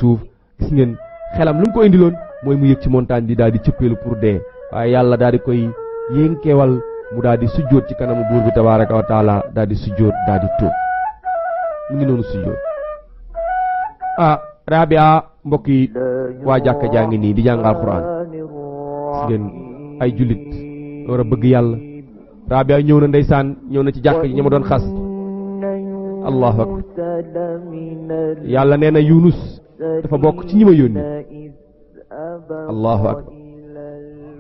suuf gis ngeen xelam lu mu ko indiloon mooy mu yëg ci montagne bi daal di cëppeelu pour dee waaye yàlla daal di koy yénkeewal mu daal di sujjóot ci kanamu buur bi tabaaraka wa taala daal di sujjóot daal di tuub mu ngi noonu sujjóot Rabia mbokk yi waa jàkka jaa ngi nii di jàng alxuraan gis ngeen ay jullit war a bëgg yàlla Rabia ñëw na ndeysaan ñëw na ci jàkka ji ña ma doon xas allahu akbar yàlla nee na Yunus dafa bokk ci ñi ma yónni allahu akbar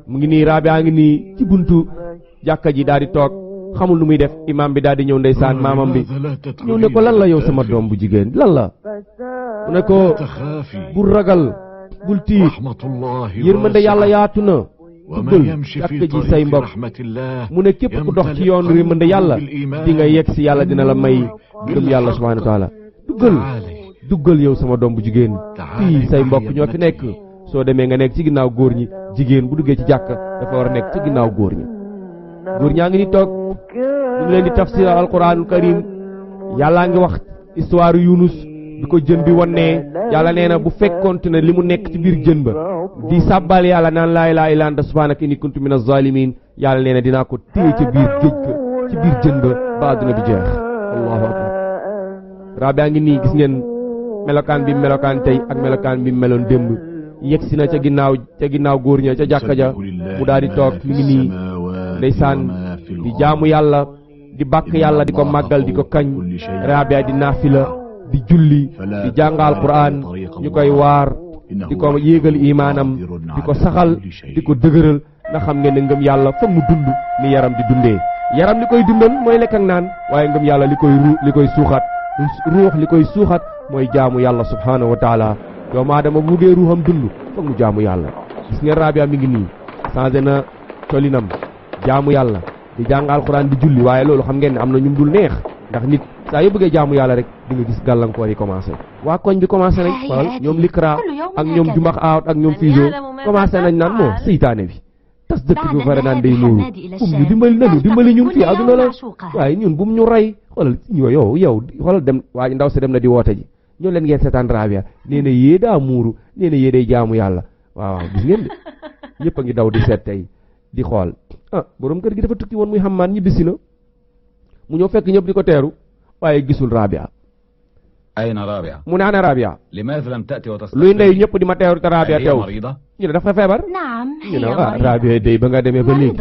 mu ngi nii Rabia ngi nii ci buntu jàkka ji daal di toog xamul nu muy def imam bi daal di ñëw ndeysaan maamam bi ñëw ne ko lan la yow sama doom bu jigéen lan la mu ne ko bul ragal bul tiit yërmande yàlla yaatu na duggal jàkka ji say mbokk mu ne képp ku dox ci yoon yërmande yàlla di nga yegg si yàlla dina la may gëm yàlla subhanahu wa taala duggal yow sama doom bu jigéen fii say mbokk ñoo fi nekk soo demee nga nekk ci ginnaaw góor ñi jigéen bu duggee ci jàkka dafa war a nekk ci ginnaaw góor ñi góor ñaa ngi ni toog ñu ngi leen di tafsir alquranul karim yàllaa ngi wax histoire Yunus bi ko jën bi wonnee yàlla nee na bu fekkonte ne li mu nekk ci biir jën ba di sàbbal yàlla naan laa ilaaha illa anta subhaanaka inni kuntu minaz zaalimiin yàlla nee na dinaa ko téye ca biir géej ga ci biir jën ba àdduna bi jeex allahu akbar Rabia ngi nii gis ngeen melokaan bi melokaan tey ak melokaan bi meloon démb yegsi na ca ginnaaw góor ña ca jàkka ja mu daal di toog mi ngi nii ndeysaan di jaamu yàlla di bàkk yàlla di ko màggal di ko kañ Rabia di naafila di julli di jàngal Qur'an ñu koy waar di ko yéegal imaanam di ko saxal di ko dëgëral na xam ngeen ne ngëm yàlla fa mu dund ni yaram di dundee yaram li koy dundal mooy lekk ak naan waaye ngëm yàlla li koy suuxat ruux li koy suuxat mooy jaamu yàlla subhanahu wa taala doomu aadama bu dee ruuxam dund foog mu jaamu yàlla gis ngeen Rabia mi ngi nii changé na colinam jaamu yàlla di jàng alxuraan di julli waaye loolu xam ngeen ne am na ñu dul neex ndax nit saa yu bëggee jaamu yàlla rek di nga gis gàllankoor yi commencé waa koñ bi commencé nañ xool ñoom Likra ak ñoom Jumbax Aawat ak ñoom Fiso commencé nañ naan moo seytaane bi tas dëkk bi ba pare naan day nuuru ñu dimbali ñun fii aduna la waaye ñun bu mu ñu rey xoolal yow xoolal dem waa ndaw si dem na di woote ji ñoo leen ngeen seetaan Rabia nee na yee daa muuru nee na yee day jaamu yàlla waaw gis ngeen de ñëpp a ngi daw di seet tey di xool borom kër gi dafa tukki woon muy Hammaan ñibbisi na mu ñëw fekk ñëpp di ko teeru waaye gisul Rabia ayna Rabia mu ne ana Rabia limaadha lam ta'ti wa tastasqi luy ndey ñëpp di ma teeru te Rabia teew ñu ne dafa feebar ñu ne Rabia day ba nga demee ba léegi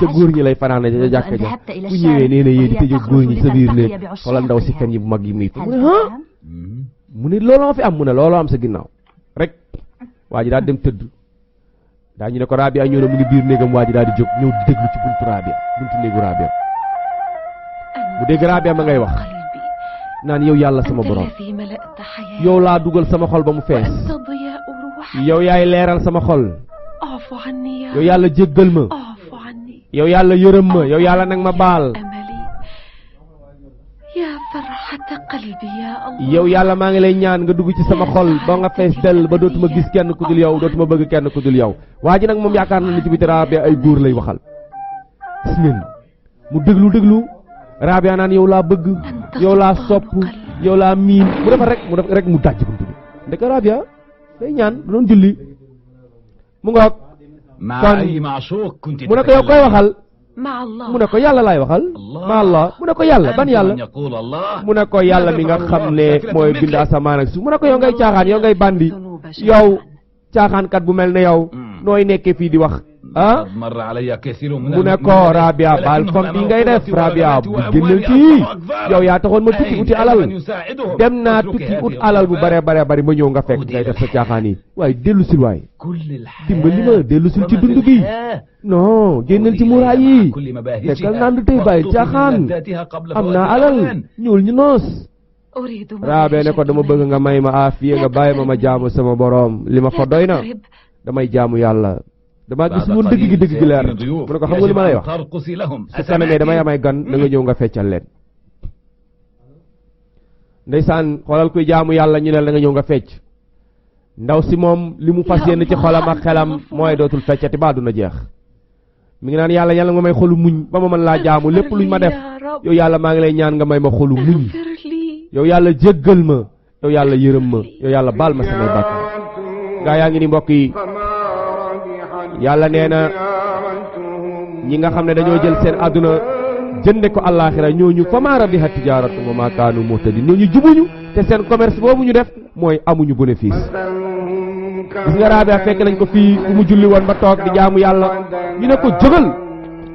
ca góor ñi lay fanaan ca jàkka ja bu ñëwee nee na yéen di tëjee góor ñi sa biir ne xoolal ndaw si fen yi bu mag yi muy mu ne looloo fi am mu ne looloo am sa ginnaaw rek waa ji daal dem tëdd daa ñu ne ko Rabia ñëw na mu ngi biir néegam waa ji daal di jóg ñëw di déglu ci buntu néegu Rabia mu dégg Rabia ma ngay wax naan yow yàlla sama borom yow laa dugal sama xol ba mu fees yow yaay leeral sama xol yow yàlla jéggal ma yow yàlla yërëm ma yow yàlla nag ma baal yow yàlla maa ngi lay ñaan nga dugg ci sama xol ba nga fees del ba dootuma gis kenn ku dul yow dootuma bëgg kenn ku dul yow waa ji nag moom yaakaar na ne ci biti Rabia ay góor lay waxal gis ngeen mu déglu Rabia naan yow laa bëgg yow laa sopp yow laa miin mu defar rek mu dajj buntu bi ndeke Rabia day ñaan doon julli mu ngoog kon mu ne ko yow koy waxal mu ne ko yàlla laay waxal ma Allah mu ne ko yàlla ban yàlla mu ne ko yàlla mi nga xam ne mooy bind asamaan ak suuf mu ne ko yow ngay caaxaan yow ngay bandi yow caaxaankat bu mel ne yow nooy nekkee fii di wax mu ne ko Rabia baal fam bi ngay def Rabia bu génnal ci yow yaa taxoon ma tukki uti alal dem naa tukki ut alal bu bare bari ma ñëw nga fekk ngay def sa caaxaan yi waaye dellusil waay dimbali ma dellusil ci dund gi non génnal ci muraay yi nekkal naan du tey bàyyi caaxaan am naa alal ñuul ñu noos Rabia ne ko dama bëgg nga may ma aafiya nga bàyyi ma jaamu sama borom li ma fa doy na damay jaamu yàlla damaa gis woon dëgg gi leer mu ne ko xam nga li ma lay wax su kanamee damay amay gan da nga ñëw nga feccal leen ndeysaan xoolal kuy jaamu yàlla ñu ne da nga ñëw nga fecc ndaw si moom li mu fas yéene ci xolam ak xelam mooy dootul feccati ba duna jeex mi ngi naan yàlla nga may xolu muñ ba ma mën laa jaamu lépp luñ ma def yow yàlla maa ngi lay ñaan nga may ma xolu muñ yow yàlla jéggal ma yow yàlla yërëm ma yow yàlla baal ma samay bàkkaar gaa yaa ngi ni mbokk yi yàlla nee na ñi nga xam ne dañoo jël seen àdduna jënde ko àllaaxira ñooñu fama rabihat tijaaratuhum wa ma kaanu muhtadin ñooñu jubuñu te seen commerce boobu ñu def mooy amuñu bénéfice gis nga Rabia fekk nañ ko fii fu mu julli woon ba toog di jaamu yàlla ñu ne ko jógal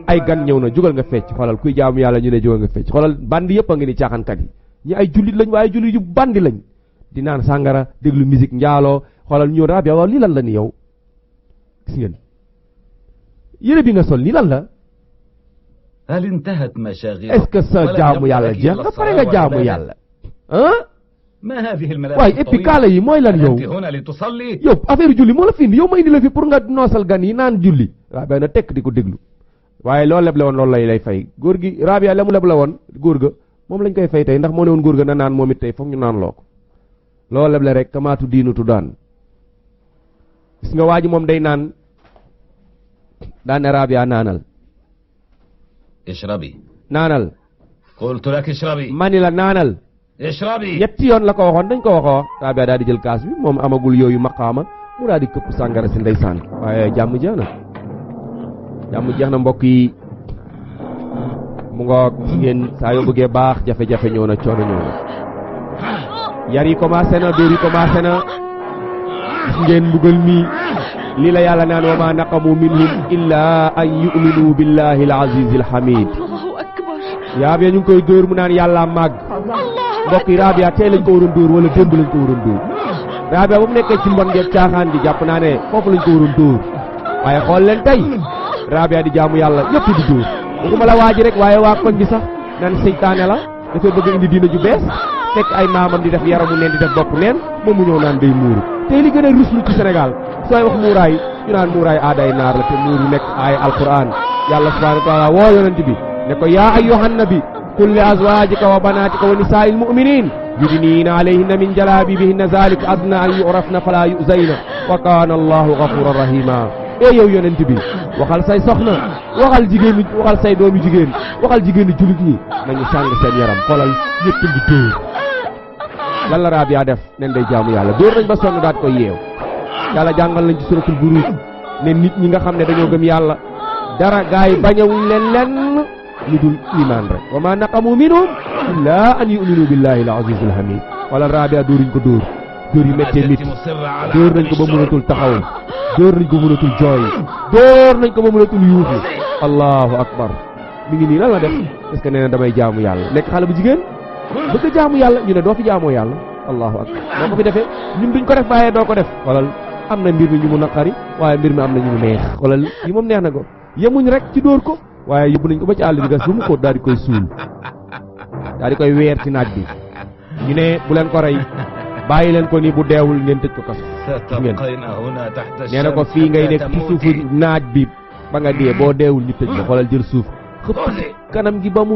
ay gan ñëw na jógal nga fecc xoolal kuy jaamu yàlla ñu ne jógal nga fecc xoolal bandi yëpp a ngi ni caaxaankat yi ñi ay jullit lañ waaye jullit yu bandi lañ di naan sàngara déglu musique njaaloo xoolal ñëw Rabia waaw lii lan la ni yow gis ngeen yére bi nga sol lii lan la هل انتهت مشاغل est-ce que sa jaamu yàlla jeex nga pare nga jaamu yàlla ah ما هذه الملابس waaye et puis kaala yi mooy lan yow أنت هنا لتصلي yow affaire julli moo la fi indi yow ma indi la fi pour nga noosal gan yi naan julli Rabia na tekk di ko déglu waaye loolu leble woon loolu lay fay góor gi Rabia la mu leble woon góor ga moom lañ koy fay tey ndax moo ne woon góor ga na naan moom it tey foog ñu naan loo ko loolu leble rek kamaatu diinutu daan gis nga waa ji moom day naan daan ne Rabia naanal اشربي naanal قلت لك اشربي mani la naanal اشربي ñetti yoon la ko waxoon dañ ko waxoo Rabia daal di jël kaas bi moom amagul yooyu maqaama mu daal di këpp sàngara si ndeysaan waaye jàmm jeex na mbokk yi mu ngoog ngeen saa yoo bëggee baax jafe-jafe ñëw na coono ñëw na yar yi commencé na dóor yi commencé na gis ngeen mbugal mi lii la yàlla naan wa ma naqamu minhum illa an yu'minu billahi al-aziz al-hamid Rabia ñu ngi koy dóor mu naan yàlla màgg mbokk yi Rabia tey lañ ko waroon dóor wala démb lañ ko waroon dóor Rabia ba mu nekkee ci mbon ngeeg caaxaan gi jàpp naa ne foofu lañ ko waroon dóor waaye xool leen tey Rabia di jaamu yàlla ñëpp di dóor waxuma la waa ji rek waaye waa koñ bi sax naan seytaane la dafay bëgg indi diina ju bees fekk ay maamam di def yaramu neen di def bopp neen moom mu ñëw naan day muuru tey li gën a ruslu ci Sénégal sooy wax muuraay ñu naan muuraay aaday naar la te muuru nekk ay alquran yàlla subhanahu wa taala woo yonent bi ne ko yaa ayyuhan nabi qul li azwajika wa banatika wa nisaa'il mu'minin yudniina alayhinna min jalabibihinna zalika adna an yu'rafna fala yu'zayna wa kana allahu ghafuran rahima yow yonent bi waxal say soxna waxal jigéen ñi waxal say doomi jigéen waxal jigéen ñi julit ñi nañu sàng seen yaram xoolal ñëpp ngi dóor lan la Rabia def nen day jaamu yàlla dóor nañ ba sonn daat koy yeew yàlla jàngal nañ ci suratul buruj ne nit ñi nga xam ne dañoo gëm yàlla dara gaay bañawuñ leen lenn lu dul iman rek wa ma naqamu minhum illa an yu'minu billahi al-aziz al-hamid wala Rabia dóoruñ ko dóor yu méttee nit dóor nañ ko ba mënatul taxaw dóor nañ ko mënatul jooy dóor nañ ko ba mënatul yuuxu allahu akbar mi ngi nii lan la def est-ce que nee na damay jaamu yàlla nekk xale bu jigéen bëgg a jaamu yàlla ñu ne doo fi jaamoo yàlla allahu akbar doo ko fi defee ñun duñ ko def bàyyee doo ko def xoolal am na mbir mi ñu mu naqari waaye mbir mi am na ñu mu neex xoolal yi moom neex na ko yemuñ rek ci dóor ko waaye yóbbu nañ ko ba ci àll bi gas bu mu ko daal di koy suul daal di koy weer ci naaj bi ñu ne bu leen ko rey bàyyi leen ko nii bu deewul ngeen tëj ko kaso ngeen nee na ko fii ngay nekk ci suufu naaj bi ba nga dee boo deewul ñu tëj la xoolal jël suuf xëpp kanam gi ba mu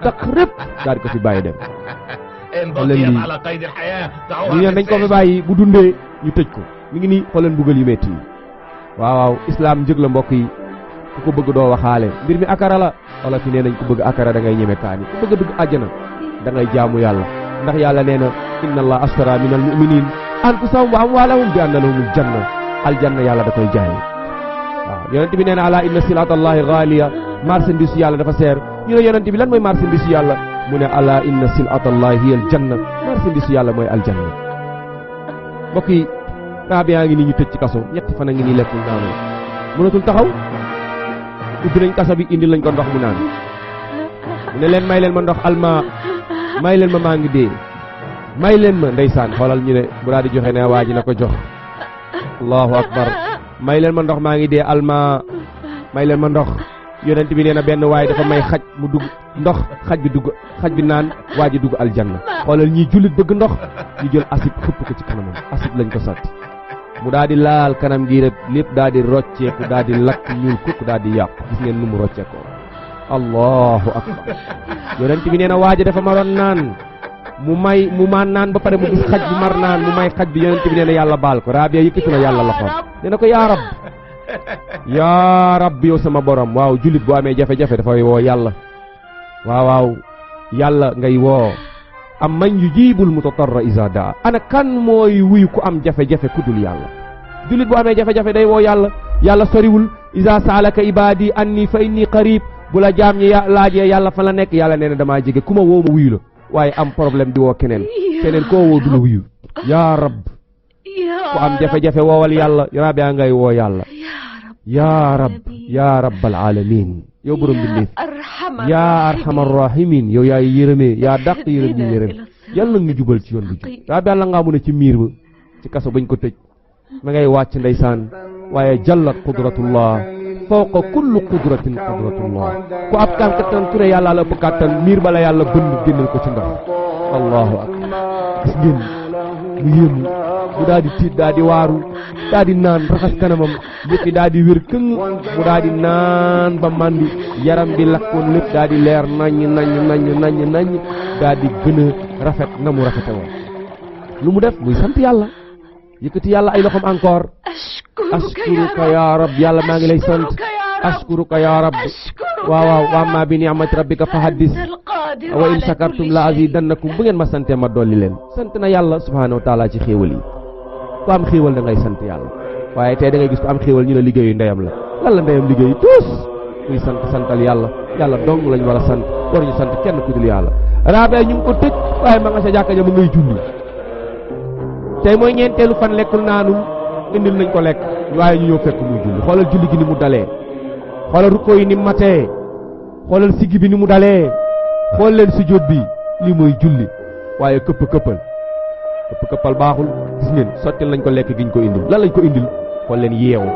takk rëpp daal di ko fi bàyyi dem xoolal lii ñu ne dañ ko fi bàyyi bu dundee ñu tëj ko mi ngi nii xoolal mbugal yu metti yi waaw islam njëg la mbokk yi ku ko bëgg doo waxaale mbir mi akara la wala fi nee nañ ku bëgg akara da ngay ñeme kaani ku bëgg dugg àjjana da ngay jaamu yàlla ndax yàlla nee na inna allah ashtara min al mu'minin anfusahum wa amwalahum bi anna lahumul janna aljanna yàlla da koy jaay waaw yonent bi nee na ala inna silatallahi ghaliya marchandise yàlla dafa seer ñu ne yonent bi lan mooy marchandise yàlla mu ne ala inna silatallahi hiya aljanna marchandise yàlla mooy aljanna mbokk yi Rabia ngi nii ñu tëj ci kaso ñetti fan a ngi nii lekk naanu mënatul taxaw ubbi nañ kaso bi indi lañ ko ndox mu naan mu ne leen may leen ma ndox alma may leen ma maa ngi dee may leen ma ndeysaan xoolal ñu ne bu daal di joxe ne waa ji na ko jox allahu akbar may leen ma ndox maa ngi dee alma may leen ma ndox yonent bi nee na benn waaye dafa may xaj mu dugg ndox xaj bi naan waa ji dugg aljanna xoolal ñii jullit bëgg ndox ñu jël acide xëpp ko ci kanamam acide lañ ko sotti mu daal di laal kanam gi rek lépp daal di rocceeku daal di lakk ñuul kukk daal di yàqu gis ngeen nu mu rocceekoo allahu akbar yonent bi nee na waa ji dafa maroon naan mu maan naan ba pare mu gis xaj bi mar naan mu may xaj bi yonent bi nee na yàlla baal ko Rabia yëkkati na yàlla loxoom nee na ko yaa rab yow sama borom waaw jullit bu amee jafe-jafe dafay woo yàlla waaw yàlla ngay woo am man yujibul mutatarra iza daa. ana kan mooy wuyu ku am jafe-jafe ku dul yàlla. jullit bu amee jafe-jafe day woo yàlla. yàlla soriwul. iza saalaka ibadi anni fa inni qarib. bu la jaam ñi laajee yàlla fa la nekk yàlla nee na damaa jege ku ma woo ma wuyu la. waaye am problème di woo keneen. keneen koo woo du la wuyu. yaa rab. ku am jafe-jafe woowal yàlla. Rabia ngay woo yàlla. yaa rab yaa rabbal alamin. yow borom bi yaa arhamar rahimin. yow yaay yërëmee yaa dàq yërëm ñu yërëm. yàlla nga jubal ci yoon bi jub. Rabia la ngaa mun a ci miir ba ci kaso bañ ko tëj. ma ngay wàcc ndeysaan. waaye jallat qudratullah fawqa kulli qudratin qudratullah. ku ab kàttan ku ne yàlla la ëpp kàttan miir bala yàlla bënn génnal ko ci ndox. allahu akbar. gis ngeen mu yéemu mu daal di tiit daal di waaru daal di naan raxas kanamam lépp daal di wér këng mu daal di naan ba màndi yaram bi lakkoon lépp daal di leer naññ daal di gën a rafet na mu rafete woon. lu mu def muy sant yàlla yëkkati yàlla ay loxom encore. ashkuruka ya rab yàlla maa ngi lay sant. ashkuruka ya rab. waaw wa amma bi ni'mati rabbika fa haddis wa in shakartum la azidannakum. bu ngeen ma sante ma dolli leen. sant na yàlla subhanahu wa taala ci xéewal yi. ku am xéewal da ngay sant yàlla. waaye tey da ngay gis ko am xéewal ñu ne liggéeyu ndeyam la. lan la ndeyam liggéeyu tous. kuy santal yàlla. yàlla dong lañ war a sant. war ñu sant kenn ku dul yàlla. Rabia ñu ngi ko tëj waaye ma nga sa jàkka ja mu ngay julli. tey mooy ñeenteelu fan lekkul naanul indil nañ ko lekk waaye ñu ñëw fekk muy julli. xoolal julli gi ni mu dalee. xoolal rukkoo yi ni mu matee. xoolal siggi bi ni mu dalee. xool leen sujjóot bi li mooy julli. waaye këppal baaxul. gis ngeen sottil nañ ko lekk gi ñu ko indil. lan lañ ko indil. xool leen yeewu.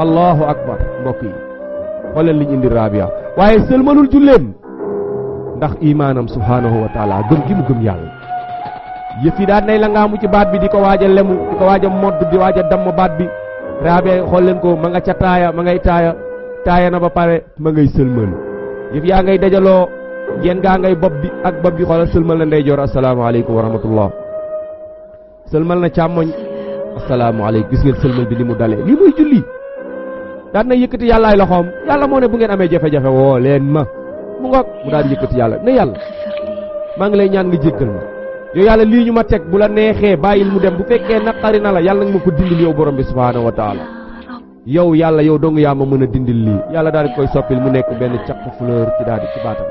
allahu akbar mbokk yi. xool leen liñ indil Rabia. waaye sëlmalul julleem ndax imaanam subhanahu wa taala gëm gi mu gëm yàlla. yëf yi daan nay la nga mu ci baat bi di ko waaj a lemu di ko waaj a modd di waaj a damm baat bi. Rabia xool leen ko ma nga ca taaya ma ngay taaya na ba pare ma ngay sëlmal. yëf yaa ngay dajaloo ngeen gaa ngay bopp bi ak bopp bi xoolal sëlmal na ndeyjoor asalaamaaleykum wa rahmatullah. sëlmal na càmmoñ asalaamaaleykum. gis ngeen sëlmal bi ni mu dalee lii muy julli. daan na yëkkati yàlla ay loxoom. yàlla moo ne bu ngeen amee jafe-jafe woo leen ma mu ngoog mu daal di yëkkati yàlla ne yàlla maa ngi lay ñaan nga jéggal ma. yow yàlla lii ñu ma teg bu la neexee bàyyil mu dem bu fekkee naqari na la yàlla nga ma ko dindil yow borom bi subhaanahu wa taala. yow yàlla yow dong yaa ma mën a dindil lii. yàlla daal di koy soppil mu nekk benn caq fleur ci daal di ci baatam.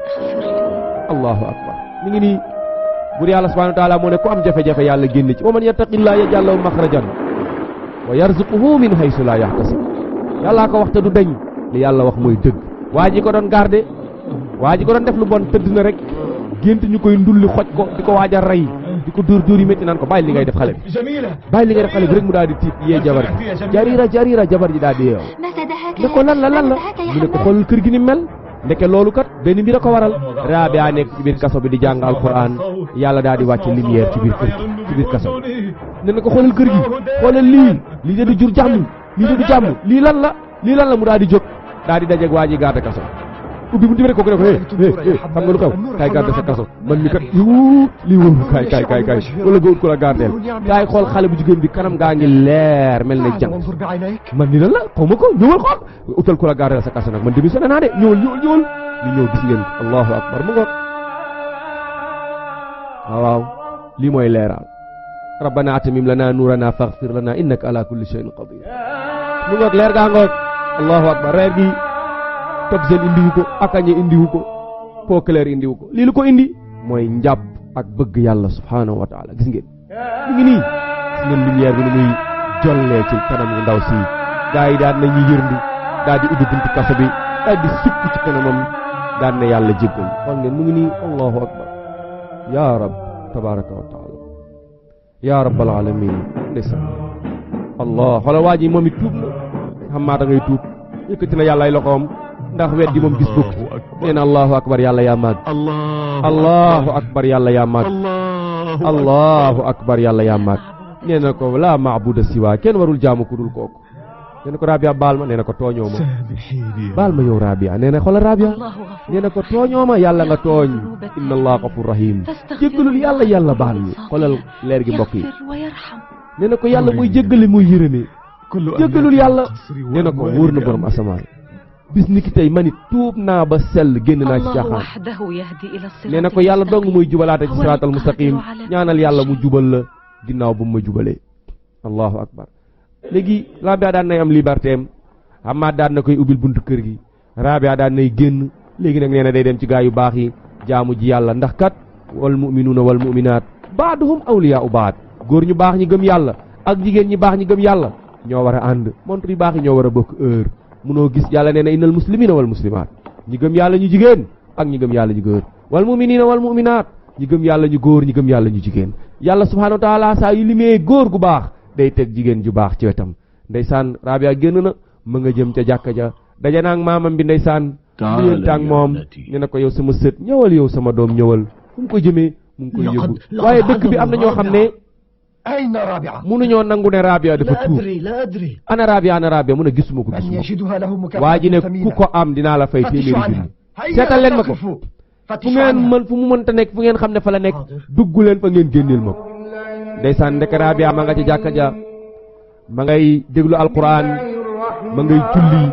allahu akbar mi ngi nii. bur yàlla subhaanahu wa taala moo ne ku am jafe-jafe yàlla génn ci. wa man yattaqillaa yaj'al lahu maxrajan wa yarzuquhu min haysu laa yahtasib. yàllaa ko wax te du deñ li yàlla wax mooy dëgg. waa ji ko doon garde waa ji ko doon def lu bon tëdd na rek gént ñu koy ndulli xoj ko di ko waaj a rey di ko dóor yi métti naan ko bàyyi li ngay def xale bi bàyyi li ngay def xale bi rek mu daal di tiit yee jabar ji jarira jabar ji daal di yeew ne ko lan la mu ne ko xoolal kër gi ni mel. ndeke loolu kat benn mbir a ko waral. Rabia nekk ci biir kaso bi di jàng alquran yàlla daal di wàcce lumière ci biir kër gi ci biir kaso bi ne na ko xoolal kër gi xoolal lii de du jur jàmm lii de du jàmm lii lan la mu daal di jóg daal di dajeeg waa ji garde kaso ubbi bu rek ko ne ko xam nga lu xew kaay garde sa kaso man mi kat lii wóor kaay wala nga ut ko la gardeel kaay xool xale bu jigéen bi kanam gaa ngi leer mel na jant man ni lan la xaw ma ko ñëwal xool utal ko la gardeel sa kaso nag man démissionné naa de ñëwal li ñëw gis ngeen allahu akbar mu ngoog waaw lii mooy leeral rabbana atamim lana nuurana faghfir lana innaka ala kulli shay'in qadir mu ngoog leer gaa ngoog allahu akbar reer gi Tobzel indiwu ko akañe indiwu ko Poclair indiwu ko lii lu ko indi mooy njàpp ak bëgg yàlla subhanahu wa taala. gis ngeen mi ngi nii gis ngeen lumière bi ni muy jollee ci kanam yu ndaw si gaa yi daan nañu yërndu daal di ubbi buntu kaso bi daal di sukk ci kanamam daan na yàlla jéggal xool ngeen mu ngi nii allahu akbar ya rab tabaraka wa taala ya rabbal alamin ndeysaan allah xoolal waa ji moom it tuub na xam maa da ngay tuub yëkkati na yàlla ay loxoom ndax weddi moom gis bukk nee na allahu akbar yàlla yaa màgg allahu akbar yàlla yaa màgg allahu akbar yàlla yaa màgg nee na ko laa maabuda siwa kenn warul jaamu ku dul kooku nee na ko Rabia baal ma nee na ko tooñoo ma baal ma yow Rabia nee na xoolal Rabia nee na ko tooñoo ma yàlla nga tooñ inna allah ghafur rahim jéggalul yàlla baal ñu xoolal leer gi mbokk yi nee na ko yàlla muy jéggale muy yërëme jéggalul yàlla nee na ko wóor na borom asamaan bis ni ki tey man it tuub naa ba sell génn naa ci caaxaan nee na ko yàlla dong muy jubalaate ci siraatal mustaqim ñaanal yàlla mu jubal la ginnaaw bu mu ma jubalee allahu akbar léegi Rabia daan nay am liberté am Hamad daan na koy ubbil buntu kër gi Rabia daan nay génn léegi nag nee na day dem ci gaa yu baax yi jaamu ji yàlla ndax kat wal mu'minuuna wal mu'minaat baaduhum awliyaa'u baad góor ñu baax ñi gëm yàlla ak jigéen ñi baax ñi gëm yàlla ñoo war a ànd montre yu baax yi ñoo war a bokk heure munoo gis yàlla nee na innal muslimiina wal muslimaat ñi gëm yàlla ñu jigéen ak ñi gëm yàlla ñu góor wal mu'miniina wal mu'minaat ñi gëm yàlla ñu góor ñi gëm yàlla ñu jigéen yàlla subhaanahu wa taala saa yu limee góor gu baax day teg jigéen ju baax ci wetam ndeysaan Rabia génn na ma nga jëm ca jàkka ja daje naag maamam bi ndeysaan nuyante ak moom ne na ko yow sama sët ñëwal yow sama doom ñëwal fu mu ko jëmee mu ngi koy yóbbu waaye dëkk bi am na ñoo xam ne mënuñoo nangu ne Rabia dafa tuub ana Rabia mu ne gisuma ko waa ji ne ku ko am dinaa la fay téeméeri junni seetal leen ma ko fu mu mënta nekk fu ngeen xam ne fa la nekk dugg leen fa ngeen génneel ma ko ndeysaan ndek Rabia ma nga ci jàkka ja ma ngay déglu alquran ma ngay julli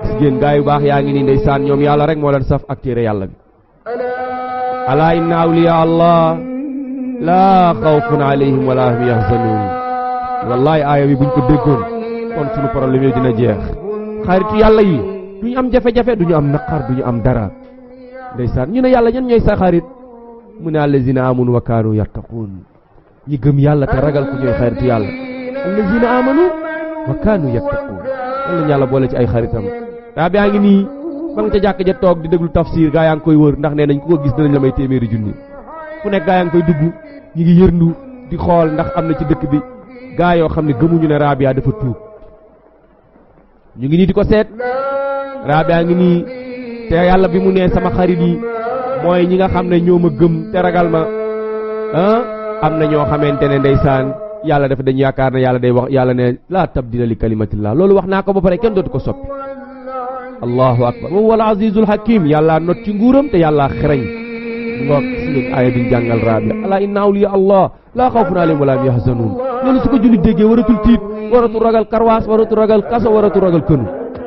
gis ngeen gaa yu baax yaa ngi nii ndeysaan ñoom yàlla rek moo leen saf ak téere yàlla bi alaa inna awliya allah laa xawfun alayhim wala hum yahzanun wallahi aaya bi buñ ko déggoon kon suñu problème yi dina jeex xaritu yàlla yi duñu am jafe-jafe duñu am naqar duñu am dara ndeysaan ñu ne yàlla ñan ñooy sa xarit mu ne allazina amanu wa kaanu yattaquun ñi gëm yàlla te ragal ku ñooy xaritu yàlla allazina amanu wa kaanu yattaquun yàlla yàlla boole ci ay xaritam Rabia ngi nii ba nga ca jàkk ja toog di déglu tafsir gaa yaa ngi koy wër ndax nee nañ ku ko gis danañ la may téeméeri junni fu nekk gaa yaa ngi koy dugg ñi ngi yërndu di xool ndax am na ci dëkk bi gaa yoo xam ne gëmuñu ne Rabia dafa tuub ñu ngi nii di ko seet Rabia ngi nii te yàlla bi mu nee sama xarit yi mooy ñi nga xam ne ñoo ma gëm te ragal ma am na ñoo xamante ne ndeysaan yàlla dafa dañ yaakaar ne yàlla day wax yàlla ne laa tabdila li kalimatillah loolu wax naa ko ba pare kenn dootu ko soppi allahu akbar wa huwa al azizul hakim yàlla not ci nguuram te yàlla xereñ ngoog si ngeen aaya bi jàngal Rabia ala inna awliya allah laa xawfun alayhim wala hum yahzanun loolu su ko jullit déggee waratul tiit waratul ragal karwaas waratul ragal kaso waratul ragal kënu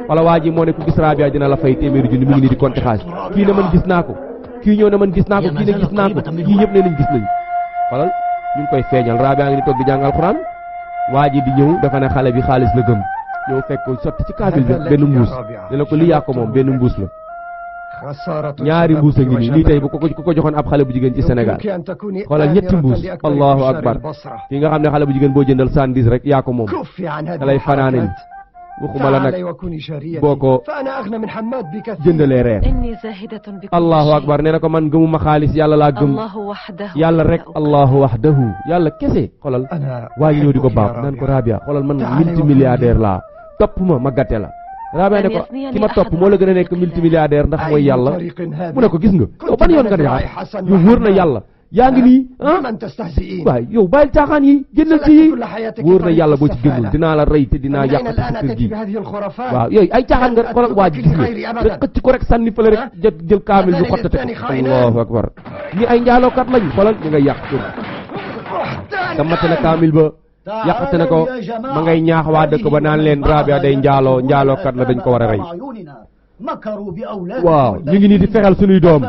wala waa ji moo ne ku gis Rabia dina la fay téeméeri junni mi ngi nii di compter xaalis kii ne man gis naa ko kii ñëw ne man gis naa ko kii ne gis naa ko kii ñëpp ne nañ gis nañ xoolal ñu ngi koy feeñal Rabia ngi ni toog di jàng alxuraan waa ji di ñëw dafa ne xale bi xaalis la gëm ñëw fekk ko sotti ci kaamil bi benn mbuus ne la ko lii yaa ko moom benn mbuus la ñaari mbuus a ngi nii lii tey bu ko joxoon ab xale bu jigéen ci Sénégal xoolal ñetti mbuus allahu akbar fii nga xam ne xale bu jigéen boo jëndal 110 rek yaa ko moom da lay fanaane waxuma la nag boo ko jëndalee reer allahu akbar nee na ko man gëmuma xaalis yàlla laa gëm yàlla rek allahu wahdahu yàlla kese xolal waa ngi ñëw di ko baab naan ko Rabia xolal man multimilliardaire laa topp ma gàtte la Rabia ne ko ki ma topp moo la gën a nekk multimilliardaire ndax mooy yàlla mu ne ko gis nga yow ban yoon nga ne yow wóor na yàlla yaa ngi nii waay yow bàyyil caaxaan yi génnal ci yi wóor na yàlla boo ci génnul dinaa la rey te dinaa yàqati sa kër gi waaw yooyu ay caaxaan nga xoolal waa ji gis nga rek xëcc ko rek sànni fële rek jël kaamil bi xottate ko allahu akbar ñi ay njaalookat lañ xoolal ñu ngay yàq kër te matte na kaamil ba yàqate na ko ma ngay ñaax waa dëkk ba naan leen Rabia day njaalookat la dañ ko war a rey waaw ñu ngi nii di fexeel suñuy doom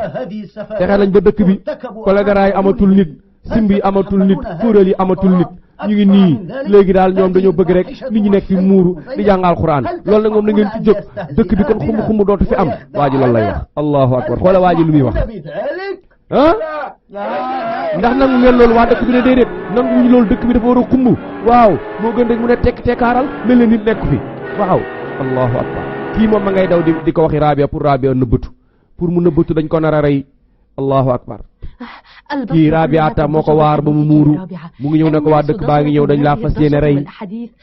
fexeel lañ ba dëkk bi choléra yi amatul nit simb yi amatul nit kuréel yi amatul nit ñu ngi nii léegi daal ñoom dañoo bëgg rek nit ñi nekk fi muuru di jàng alxuraan loolu nag moom na ngeen ci jóg dëkk bi kon xumb dootu fi am waa ji loolu lay wax allahu akbar xoola waa ji lu muy wax ndax nangu ngeen loolu waa dëkk bi ne déedéet nanguwuñu loolu dëkk bi dafa war a xumb waaw moo gën rek mu ne tekk tekkaaral mel na nit nekk fi waaw allahu akbar kii moom ma ngay daw di ko waxi Rabia pour Rabia nëbbatu pour mu nëbbatu dañ ko nar a rey allahu akbar kii Rabia ta moo ko waar ba mu muuru mu ngi ñëw ne ko waa dëkk baa ngi ñëw dañ laa fas yéene rey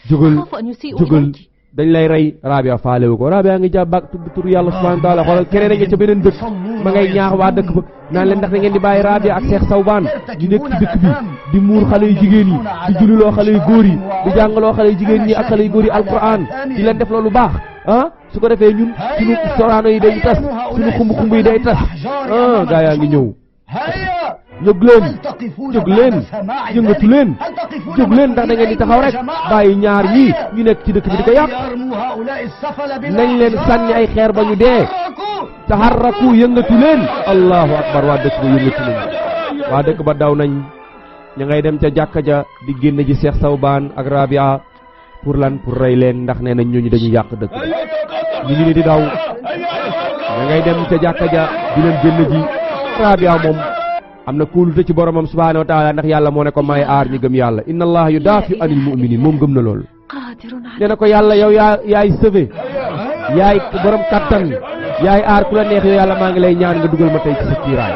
jógal dañ lay rey Rabia faalewu ko Rabia ngi jàpp baak tudd turu yàlla subhanahu wa taala xoolal keneen a nga ca beneen dëkk ma ngay ñaax waa dëkk ba naan leen ndax da ngeen di bàyyi Rabia ak Cheikh Sawbaan ñu nekk ci dëkk bi di muur xale yu jigéen yi di juliloo xale yu góor yi di jàngaloo xale yu jigéen ñi ak xale yu góor yi alquran di leen def loolu baax su ko defee ñun suñu soraano yi day tas suñu xumb yi day tas gaa yaa ngi ñëw jóg leen jóg leen yëngatu leen jóg leen ndax da ngeen di taxaw rek bàyyi ñaar ñii ñu nekk ci dëkk bi di ko yàq nañ leen sànni ay xeer ba ñu dee taharraku yëngatu leen allahu akbar waa dëkk ba yëngatu nañ waa dëkk ba daw nañ ña ngay dem ca jàkka ja di génn ji Cheikh Sawbaan ak Rabia pour lan pour rey leen ndax nee nañ ñooñu dañuy yàq dëkk ñu ngi ni di daw ña ngay dem ca jàkka ja di leen génn ji Rabia moom am na kóolute ci boromam subhaanahu wa taala ndax yàlla moo ne ko may aar ñi gëm yàlla inna allaha yudaafi anil mu'minin moom gëm na lool nee na ko yàlla yow yaay sauvé yaay borom kattan yaay aar ku la neex yow yàlla maa ngi lay ñaan nga dugal ma tey ci sa kiiraay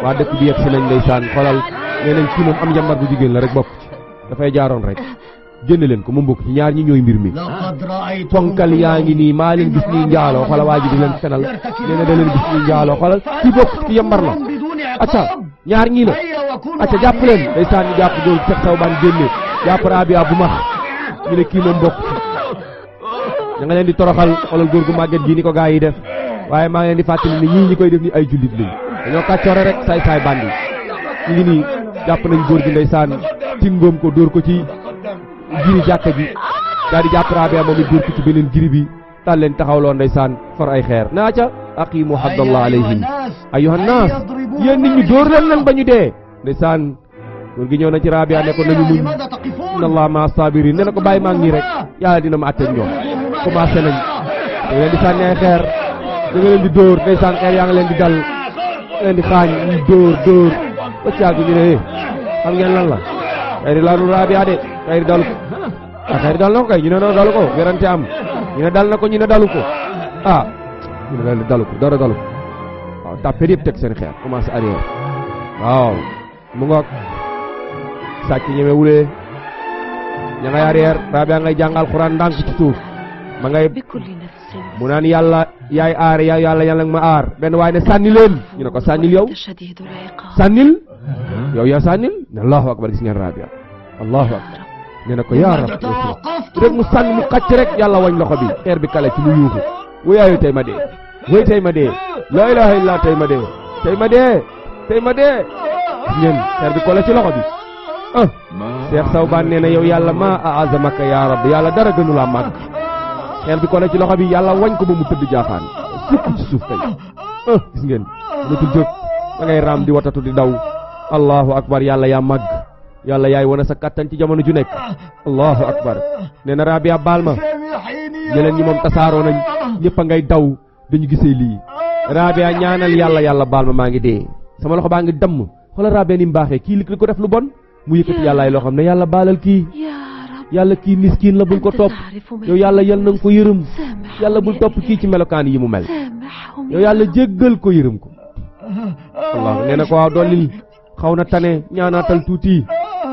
waa dëkk bi yegg si nañ ndeysaan xolal nee nañ kii moom am njambar bu jigéen la rek bokk ci dafay jaaroon rek génn leen ko mu mbokk ci ñaar ñi ñooy mbir mi ponkal yaa ngi nii maa leen gis nii njaaloo xoolal waa ji di leen fenal nee na da leen gis nii njaaloo xoolal kii bokk ci yambar la acca ñaar ñii la acca jàpp leen ndeysaan ñu jàpp góor Cheikh Sawbaan génne jàpp Rabia bu max ñu ne kii moom bokk ci da nga leen di toroxal xoolal góor gu màgget gii ni ko gaa yi def waaye maa ngi leen di fàttali ni ñii ñi koy def ni ay jullit lañ dañoo kàccoore rek saay bandi ñu ngi nii jàpp nañ góor gi ndeysaan tingoom ko dóor ko ci giri jàkka ji daal di jàpp Rabia moom it dóor ko ci beneen giri bi daal leen taxawloo ndeysaan for ay xeer naa ca aqimu haddallah alayhim ayyuhan naas yéen nit ñi dóor leen ba ñu dee ndeysaan góor gi ñëw na ci Rabia ne ko nañu muñ inna allah ma sabirin ne na ko bàyyi maa ngi nii rek yàlla dina ma àtteeg ñoom commencé nañ da nga leen di sànni ay xeer da nga leen di dóor ndeysaan xeer yaa nga leen di dal da leen di xaañ ñu dóor ba caag ñu ne xam ngeen lan la xëy na laalu Rabia de xëy na dalu ko xëy na dal na ko kay ñu ne dalu ko werante am ñu ne dal na ko ñu ne dalu ko ñu ne dalu ko dara dalu ko waaw tàppee yëpp teg seen xeer commencé arrière waaw mu ngoog sàcc ñeme wulee ña ngay arrière Rabia ngay jàngal Alxuraan ndànk ci suuf ma ngay mu naan yàlla yaay aar yàlla ma aar benn waaye ne sànni leen ñu ne ko sànnil yow sànnil yow yaa sànnil ne allahu akbar gis ngeen Rabia allahu akbar nee na ko yaa rab rek mu sànni mu xacc rek yàlla wañ loxo bi xeer bi kale ci mu yuuxu wayaayu tey ma dee way tey ma dee laa ilaha illa tey ma dee gis ngeen xeer bi kole ci loxo bi Cheikh Sawbaan nee na yow yàlla ma aazamaka yaa rab yàlla dara gënu laa màgg xeer bi kole ci loxo bi yàlla wañ ko ba mu tëdd jaaxaan sukk ci suuf tey gis ngeen mënatul jóg da ngay raam di watatu di daw allahu akbar yàlla yaa màgg yàlla yaay wane sa kattan ci jamono ju nekk allahu akbar nee na Rabia baal ma ñeneen ñi moom tasaaroo nañ ñëpp a ngay daw dañu gisee lii Rabia ñaanal yàlla baal ma maa ngi dee sama loxo baa ngi damm xoolal Rabia ni mu baaxee kii li ko def lu bon mu yëkkati yàllaay loo xam ne yàlla baalal kii yàlla kii miskin la bul ko topp yow yàlla yal na nga ko yërëm yàlla bul topp kii ci melokaan yi mu mel yow yàlla jéggal ko yërëm ko allah nee na ko waaw dollil xaw na tane ñaanaatal tuuti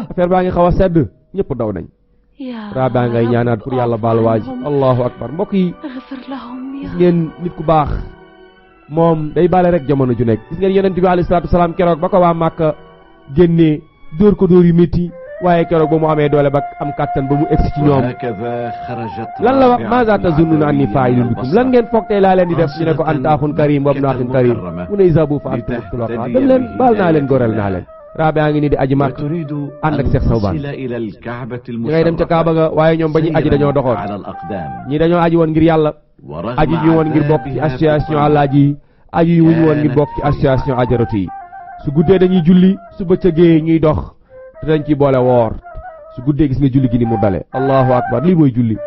affaire baa ngi xaw a sedd ñëpp daw nañ Rabia ngay ñaanaat pour yàlla baal waaji allahu akbar mbokk yi gis ngeen nit ku baax moom day baale rek jamono ju nekk gis ngeen yonent bi alayhi salaatu wasalaam keroog ba ko waa Màkka génnee dóor ko dóor yu métti waaye keroog ba mu amee doole ba am kàttan ba mu egsi ci ñoom lan la wax maaza tazunnuna anni faa'ilun bikum lan ngeen foog tey laa leen di def ñu ne ko anta axun karim wa ibnu axin karim mu ne izhabu fa antum tulaqa dem leen baal naa leen goreel naa leen Rabia ngi nii di aji Màkk ànd ak Cheikh Sawbaan ñi ngay dem ca Kaaba ga waaye ñoom ba ñuy aji dañoo doxoon ñii dañoo aji woon ngir yàlla aji ñu woon ngir bokk ci association àllaaji yi aji yu wuñu woon ngir bokk ci association ajaratu yi su guddee dañuy julli su bëccëgee ñuy dox te dañ ciy boole woor su guddee gis nga julli gi ni mu dale allahu akbar lii mooy julli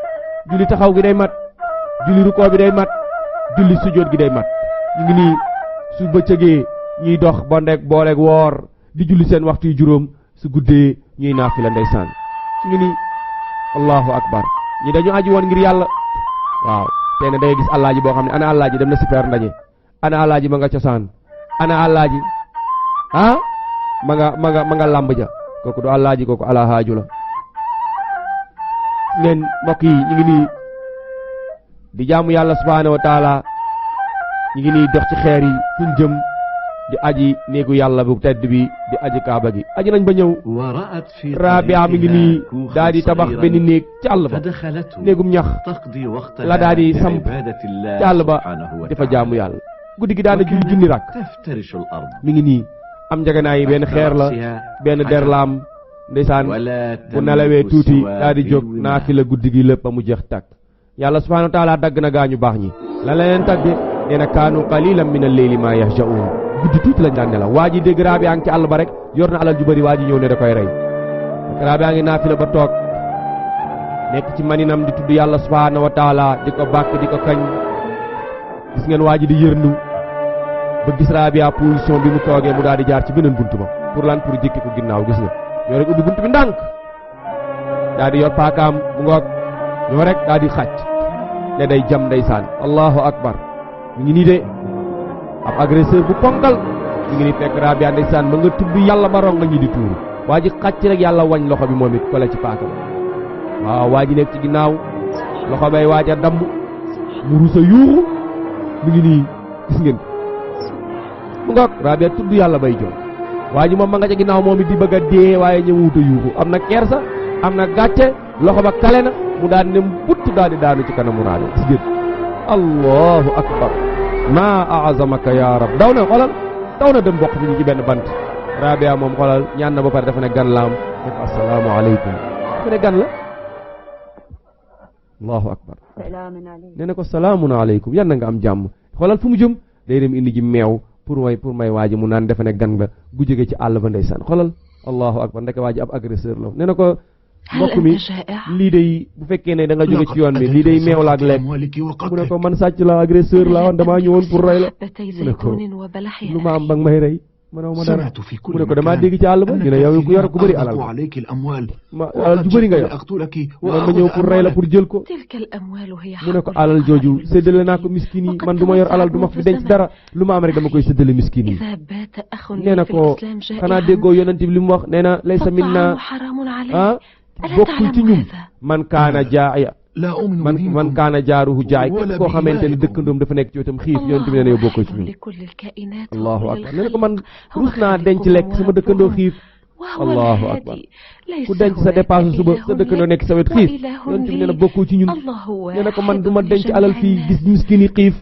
taxaw gi day mat julli rukoo bi day mat julli sujjóot gi day mat ñu ngi nii su bëccëgee ñuy dox bondeek booleek woor di julli seen waxtu yu juróom su guddee ñuy naafila ndeysaan ñu ngi nii allahu akbar ñi dañu aji woon ngir yàlla waaw tey ne da ngay gis àllaaji boo xam ne ana àllaaji dem na super ndaje ana àllaaji ma nga cosaan ana àllaaji ma nga làmb ja kooku du àllaaji kooku alahaaju la ngeen mbokk yi ñu ngi nii di jaamu yàlla subhaanahu wa taala ñu ngi nii dox ci xeer yi fuñ jëm di aji néegu yàlla bu tedd bi di aji kaaba gi aji nañ ba ñëw Rabia mi ngi nii daal di tabax benn néeg ci àll ba néegum ñax la daal di samp ci àll ba dafa jaamu yàlla guddi gi daana julli junni rakk mi ngi nii am njaganaay benn xeer la benn der laam ndeysaan bu nelawee tuuti daal di jóg naafila guddi gi lépp ba mu jeex tàkk yàlla subhanahu wa taala dagg na gaañu baax ñi la leen tagge nee na kaanu qalilan min al-layli ma yahja'un guddi tuuti lañ daan nelaw waa ji dégg Rabia ngi ci àll ba rek yor na alal ju bëri waa ji ñëw ne da koy rey Rabia ngi naafila ba toog nekk ci maninam di tudd yàlla subhanahu wa taala di ko bàkk di ko kañ gis ngeen waa ji di yërndu ba gis Rabia position bi mu toogee mu daal di jaar ci beneen buntu ba pour lan pour jikki ko ginnaaw gis nga ñoo rek ubbi buntu bi ndànk daal di yor paakaam bu ngoog ñoo rek daal di xàcc ne day jam ndeysaan allahu akbar mi ngi nii de ab agresseur bu ponkal mi ngi nii fekk Rabia ndeysaan ma nga tudd yàlla ba rong nga ñi di tuuru waa ji xàcc rek yàlla wañ loxo bi moom it ko la ci paakam waaw waa ji nekk ci ginnaaw loxo bay waaj a damm mu rusa yuuxu mi ngi nii gis ngeen mu ngoog Rabia tudd yàlla bay jox waa ji moom ma nga ca ginnaaw moom it di bëgg a dee waaye ñëwut a yuuxu am na kersa am na gàcce loxo ba kale na mu daan ne butt daal di daanu ci kanamu Rabia gis ngeen allahu akbar maa a'zamaka ya rab daw na xoolal daw na dem bokk mi ngi ci benn bant Rabia moom xoolal ñaan na ba pare dafa ne gan laam ne ko assalaamu aleykum dafa ne gan la allahu akbar nee na ko salaamun aleykum yan na nga am jàmm xoolal fu mu jëm day dem indi ji meew pour may waaji mu naan defe ne gan la gu jóge ci àll ba ndeysaan xoolal allahu akbar ndeke waaji ab agresseur la nee na ko mbokk mi lii day bu fekkee ne da nga jóge ci yoon bi lii day meew la ak lekk mu ne ko man sàcc la agresseur la woon damaa ñëwoon pour rey la mu ne ko lu ma am ba nga may rey mënaw ma dara mu ne ko damaa dégg ci àll ba ñu ne yow ku yor ku bëri alal alal ju bëri nga yor man ma ñëw pour rey la pour jël ko mu ne ko alal jooju séddale naa ko miskin yi man du ma yor alal du ma fi denc dara lu ma am rek dama koy séddale miskin yi nee na ko xanaa déggoo yonent bi li mu wax nee na laysa minna bokkul ci ñun man kaana jaaya man kaana jaaruhu jaay képp koo xamante ne dëkkandoom dafa nekk ci wetam xiif yonent bi nee na yow bokkul ci ñun allahu akbar nee na ko man rus naa denc lekk sama dëkkandoo xiif allahu akbar ku denc sa dépasse suba sa dëkkandoo nekk sa wet xiif yonent bi nee na bokkul ci ñun nee na ko man du ma denc alal fii gis miskin yi xiif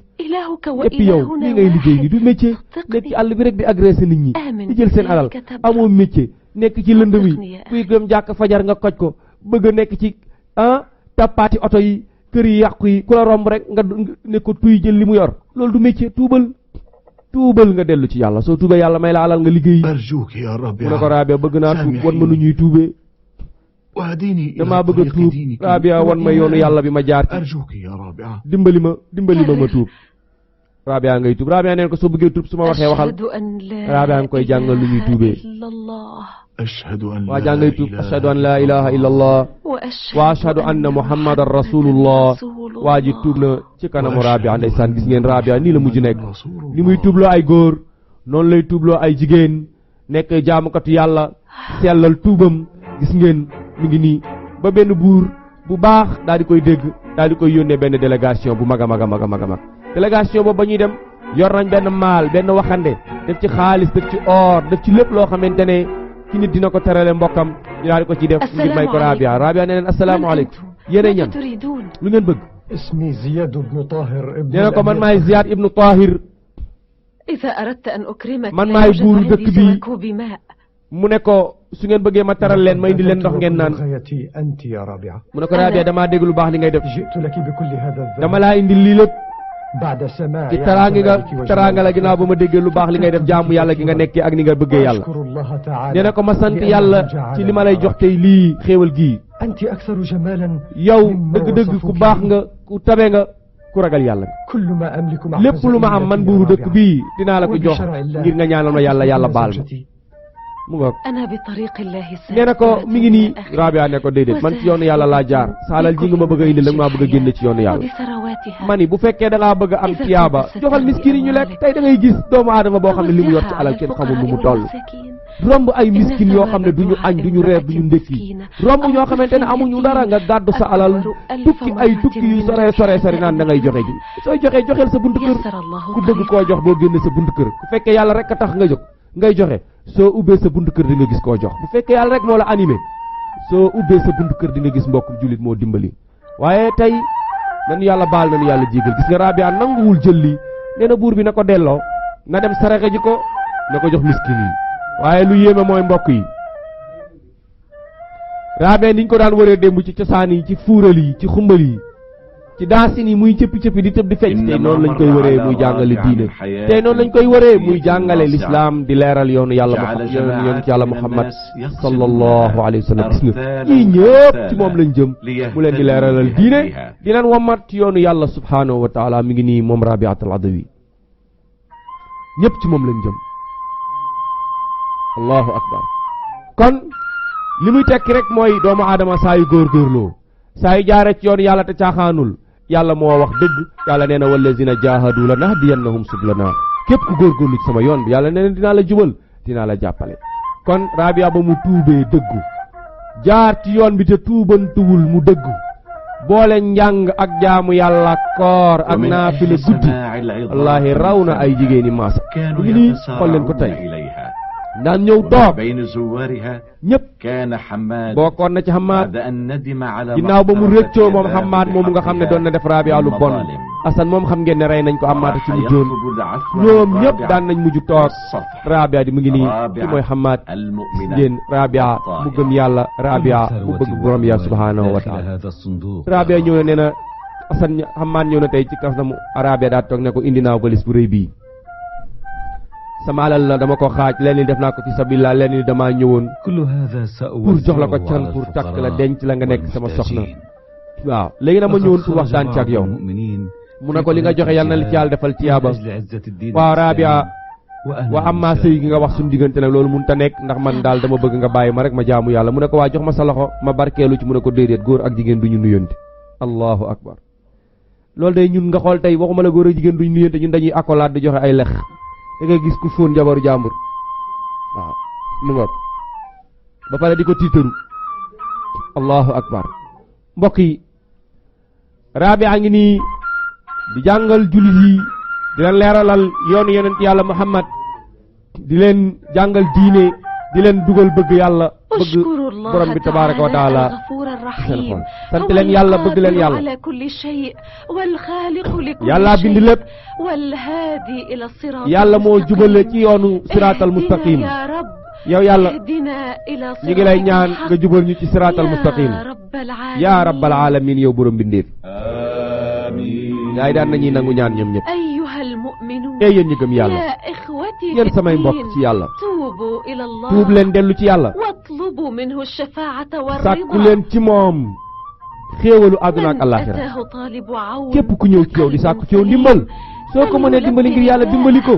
et puis yow lii ngay liggéey ni du métier nekk ci àll bi rek di agressé nit ñi di jël seen alal amoo métier nekk ci lëndëm yi kuy gëm jàkk fajar nga koj ko bëgg a nekk ci tappaati oto yi kër yi yàqu yi ku la romb rek nga ne ko tuy jël li mu yor loolu du métier tuubal nga dellu ci yàlla soo tuubee yàlla may la alal nga liggéey mu ne ko Rabia bëgg naa tuub wan ma nu ñuy tuubee damaa bëgg a tuub Rabia wan ma yoonu yàlla bi ma jaar ci dimbali ma ma tuub Rabia ngay tuub Rabia neen ko soo bëggee tuub su ma waxee waxal Rabia nga koy jàngal lu ñuy tuubee waa jàngay tuub ashhadu an laa ilaha illa allah wa ashhadu anna muhammadan rasulullah waa ji tuub na ci kanamu Rabia ndeysaan gis ngeen Rabia nii la mujj nekk ni muy tuubloo ay góor noonu lay tuubloo ay jigéen nekk jaamukatu yàlla sellal tuubam gis ngeen mi ngi nii ba benn buur bu baax daal di koy dégg daal di koy yónnee benn délégation bu mag a mag a mag a mag a mag délégation boobu ba ñuy dem yor nañ benn maal benn waxande def ci xaalis def ci or def ci lépp loo xamante ne ci nit dina ko terale mbokkam ñu daal di ko ci def ngir may ko Rabia ne leen asalaamaaleykum yéenay ñan lu ngeen bëgg ismi Ziyad ibn Tahir nee na ko man maay Ziyad ibn Tahir man maay buuru dëkk bi mu ne ko su ngeen bëggee ma taral leen ma indi leen ndox ngeen naan mu ne ko Rabia damaa dégg lu baax li ngay def dama laa indi lii lépp ci teraanga la ginnaaw ba ma déggee lu baax li ngay def jaamu yàlla gi nga nekkee ak ni nga bëggee yàlla nee na ko ma sant yàlla ci li ma lay jox tey lii xéewal gii yow dëgg-dëgg ku baax nga ku tabe nga ku ragal yàlla lépp lu ma am man buuru dëkk bii dinaa la ko jox ngir nga ñaanal ma yàlla baal ma mu ngoog nee na ko mi ngi nii Rabia ne ko déedéet man ci yoonu yàlla laa jaar saalal ji nga ma bëgg a indi la nga maa bëgg a génne ci yoonu yàlla mani bu fekkee da ngaa bëgg a am tiyaaba joxal miskin yi ñu lekk tey da ngay gis doomu aadama boo xam ne li mu yor ci alal kenn xamul nu mu toll romb ay miskin yoo xam ne duñu añ duñu reer duñu ndékki romb ñoo xamante ne amuñu dara nga gàddu sa alal tukki yu sore naan da ngay joxe ji sooy joxeel sa buntu kër ku bëgg koo jox boo génne sa buntu kër bu fekkee yàlla rek a tax nga jóg ngay joxe soo ubbee sa buntu kër di nga gis koo jox bu fekkee yàlla rek moo la animé soo ubbee sa buntu kër di nga gis mbokk jullit moo dimbali waaye tey nañu yàlla baal nañu yàlla jégal gis nga Rabia nanguwul jël lii nee na buur bi na ko delloo na dem saraxe ji ko na ko jox miskin yi waaye lu yéeme mooy mbokk yi Rabia niñ ko daan wëree démb ci cosaan yi ci fuural yi ci xumbal yi ci dansin yi muy cëppi di tëb di fecc tey noonu lañ koy wëree muy jàngale diine tey noonu lañ koy wëree muy jàngale l'islam di leeral yoonu yàlla yoonu ci yàlla Muhammad sallallahu alayhi wa sallam gis nga ñii ñëpp ci moom lañ jëm mu leen di leeralal diine di leen wamat ci yoonu yàlla subhanahu wa taala mi ngi nii moom Rabiatul Adawi ñëpp ci moom lañ jëm allahu akbar kon li muy tekki rek mooy doomu aadama saa yu góorgóorloo saa yu jaare ci yoonu yàlla te caaxaanul yàlla moo wax dëgg yàlla nee na wallazina jahadu lanahdiyannahum sublana képp ku góorgóorlu ci sama yoon bi yàlla nee na dinaa la jubal dinaa la jàppale kon Rabia ba mu tuubee dëggu jaar ci yoon bi te tuubantuwul mu dëggu boole njàng ak jaamu yàlla koor ak naafila guddi wallahi raw na ay jigéeni maasa mu ngi nii xool leen ko tey daan ñëw toog ñëpp bokkoon na ci Hammaad ginnaaw ba mu rëccoo moom Hammaad moomu nga xam ne doon na def Rabia lu bon Asan moom xam ngeen ne rey nañ ko Hammaad ci mujjoon ñoom ñëpp daan nañ mujj toog Rabia di mu ngi nii ci mooy Hammaad ngeen Rabia mu gëm yàlla Rabia mu bëgg borom ya subhanahu wa taala Rabia ñëw na nee na Asan Hammaad ñëw na tey ci kanamu Rabia daa toog ne ko indi naa valise bu rëy bii sama alal la dama ko xaaj lenn def naa ko ci sabilillah lenn dama ñëwoon pour jox la ko can pour takk la denc la nga nekk sama soxna waaw léegi nag ma ñëwoon pour waxtaan ci ak yow mu ne ko li nga joxe yal na li ci yàlla defal ci yaaba waaw Rabia wa amma sëy gi nga wax suñu diggante nag loolu mënut a nekk ndax man daal dama bëgg nga bàyyi ma rek ma jaamu yàlla mu ne ko waa jox ma sa loxo ma barkeelu ci mu ne ko déedéet góor ak jigéen du ñu nuyonte allahu akbar loolu day ñun nga xool tey waxuma la góor ak jigéen du ñu nuyonte ñun dañuy accolade di joxe ay lex da ngay gis ku fóon jabaru jàmbur waaw mu ngoog ba pare di ko tiitaru allahu akbar mbokk yi Rabia ngi nii di jàngal jullit yi di leen leeralal yoonu yonent yàlla Muhammad di leen jàngal diine di leen dugal bëgg yàlla bëgg borom bi tabaraka wa taala sant leen yàlla bëgg leen yàlla yàlla bind lépp yàlla moo jubale ci yoonu siraatal mustaqim yow yàlla ñu ngi lay ñaan nga jubal ñu ci siraatal mustaqim yaa rabbal alamin yow borom bindeef yaay daan nañuy nangu ñaan ñoom ñëpp ee yéen ñi gëm yàlla yéen samay mbokk ci yàlla tuub leen dellu ci yàlla sàkku leen ci moom xéewalu àdduna ak àllaaxira képp ku ñëw ci yow di sàkku ci yow ndimbal soo ko mënee dimbali ngir yàlla dimbali ko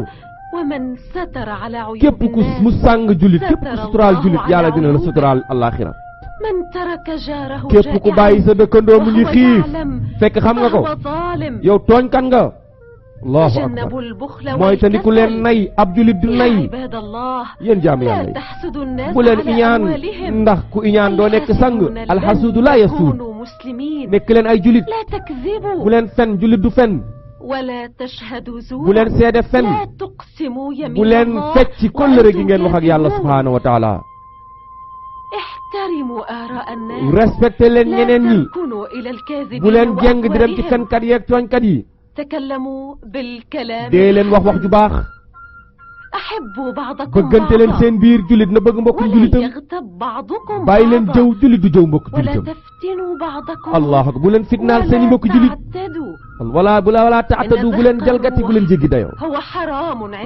képp ku mu sàng jullit képp ku suturaal jullit yàlla dina la suturaal àllaaxira képp ku bàyyi sa dëkkandoo mu ngi xiif fekk xam nga ko yow tooñkan nga allahu akbar mooy te ni ku leen nay ab jullit du nay yéen jaam yàlla yi bu leen iñaan ndax ku iñaan doo nekk sang alxasuudu laa yasuud nekk leen ay jullit bu leen fen jullit du fen bu leen seede fen bu leen fecc kóllëre gi ngeen wax ak yàlla subhaanahu wa taala respecté leen ñeneen ñi bu leen jeng di dem ci fenkat yi ak tooñkat yi dee leen wax ju baax bëggante leen seen biir jullit na bëgg mbokk jullitam bàyyi leen jëw jullit du jëw mbokk jullitam allah akbar bu leen fitnaal seen i mbokk jullit wala taatadu bu leen jalgati bu leen jéggi dayoo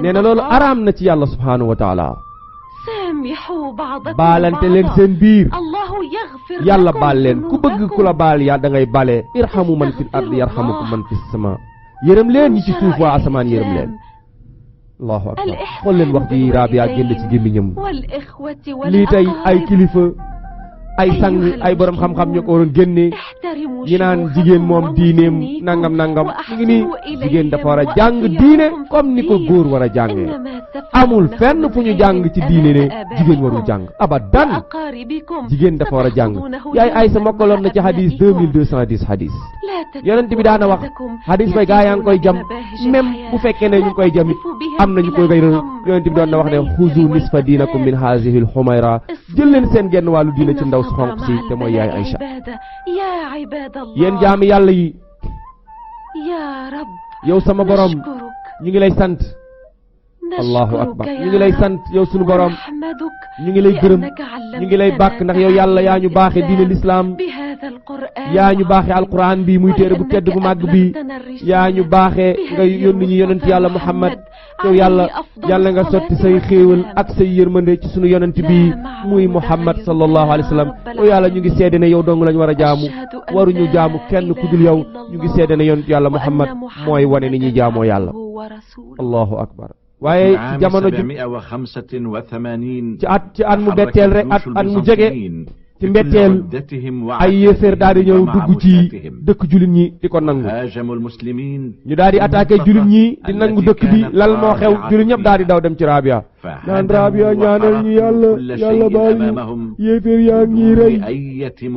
nee na loolu araam na ci yàlla subhanahu wa taala baalante leen seen biir yàlla baal leen ku bëgg ku la baal yaa da ngay bale irhamu man fil ardi yarhamukum man fis sama yërëm leen ñi ci suuf waa asamaan yërëm leen allahu akbar xool leen wax ji Rabia génn ci gémmiñam lii tey ay kilifa ay sang ay borom xam-xam ñoo ko waroon génne ñi naan jigéen moom diineem nangam nangam mu ngi nii jigéen dafa war a jàng diine comme ni ko góor war a jàngee amul fenn fu ñu jàng ci diine ne jigéen warul jàng abadan jigéen dafa war a jàng yaay Aysa mokkaloon na ci hadis 2210 hadis yonent bi daana wax hadis bay gaa yaa ngi koy jam même bu fekkee ne ñu ngi koy jamit am na ñu koy gayral yonent bi doon na wax ne xuzu nisfa diinakum min hazihi al xumayra jël leen seen genn wàllu diine ci ndaw su xonq si te mooy yaay Aysa yéen jaami yàlla yi yow sama borom ñu ngi lay sant allahu akbar ñu ngi lay sant yow sunu borom ñu ngi lay gërëm ñu ngi lay bàkk ndax yow yàlla yaa ñu baaxe diine l'islam yaa ñu baaxe alquran bi muy téere bu tedd bu màgg bi yaa ñu baaxe nga yónni ñu yonent yàlla muhammad yow yàlla nga sotti say xéewal ak say yërmande ci sunu yonent bi muy muhammad sallallahu alayhi wa sallam yow yàlla ñu ngi seede ne yow dong lañ war a jaamu waruñu jaamu kenn ku dul yow ñu ngi seede ne yonent yàlla muhammad mooy wane ni ñuy jaamoo yàlla allahu akbar waaye ci jamono ji ci at mu betteel rek at mu jege ci mbetteel ay yéeféer daal di ñëw dugg ci dëkk jullit ñi di ko nangu ñu daal di attaqué jullit ñi di nangu dëkk bi lal moo xew jullit ñëpp daal di daw dem ci Rabia naan Rabia ñaanal ñu yàlla baal ñu yéeféer yaa ngi rey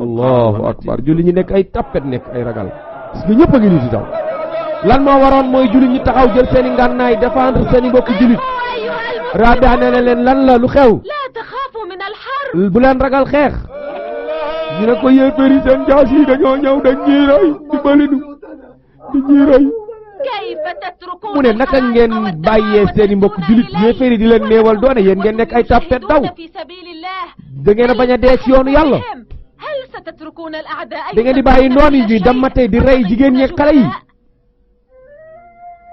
allahu akbar jullit ñi nekk ay tappet nekk ay ragal parce que ñëpp a ngi nii di daw lan moo waroon mooy jullit ñi taxaw jël seeni ngànnaay défendre seeni mbokk jullit Rabia nee na leen lan la lu xew bu leen ragal xeex ñu ne ko yéeféer yi seen jaas yi dañoo ñëw dañ ñuy rey di balinu di ñuy rey mu ne naka ngeen bàyyee seeni mbokk jullit yéeféer yi di leen néewal doone yéen ngeen nekk ay tappet daw da ngeen a bañ a dee ci yoonu yàlla da ngeen di bàyyi noon yi ñuy dammatee di rey jigéen ñi xale yi